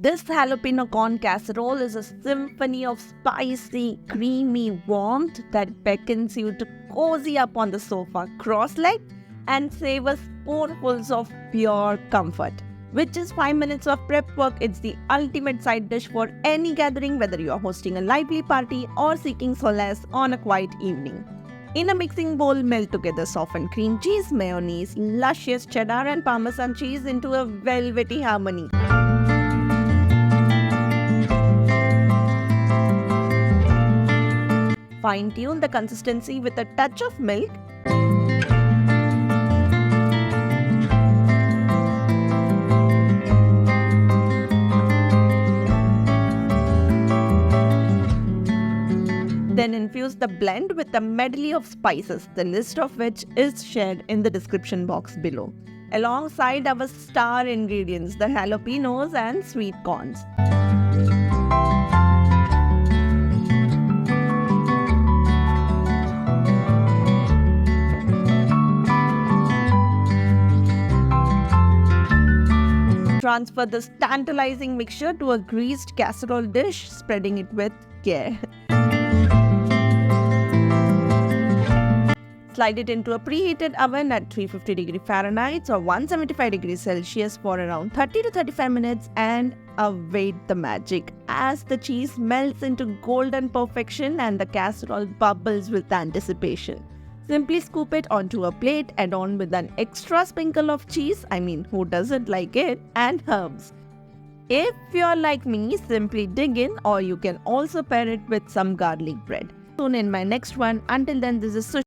This jalapeno corn casserole is a symphony of spicy, creamy warmth that beckons you to cozy up on the sofa cross-legged and savor spoonfuls of pure comfort. With just 5 minutes of prep work, it's the ultimate side dish for any gathering, whether you are hosting a lively party or seeking solace on a quiet evening. In a mixing bowl, melt together softened cream cheese, mayonnaise, luscious cheddar and Parmesan cheese into a velvety harmony. Fine-tune the consistency with a touch of milk. Then infuse the blend with a medley of spices, the list of which is shared in the description box below, alongside our star ingredients, the jalapenos and sweet corns. Transfer this tantalizing mixture to a greased casserole dish, spreading it with care. Slide it into a preheated oven at 350 Fahrenheit or 175 Celsius for around 30 to 35 minutes and await the magic as the cheese melts into golden perfection and the casserole bubbles with anticipation. Simply scoop it onto a plate, add on with an extra sprinkle of cheese, who doesn't like it, and herbs. If you're like me, simply dig in, or you can also pair it with some garlic bread. Soon in my next one. Until then, this is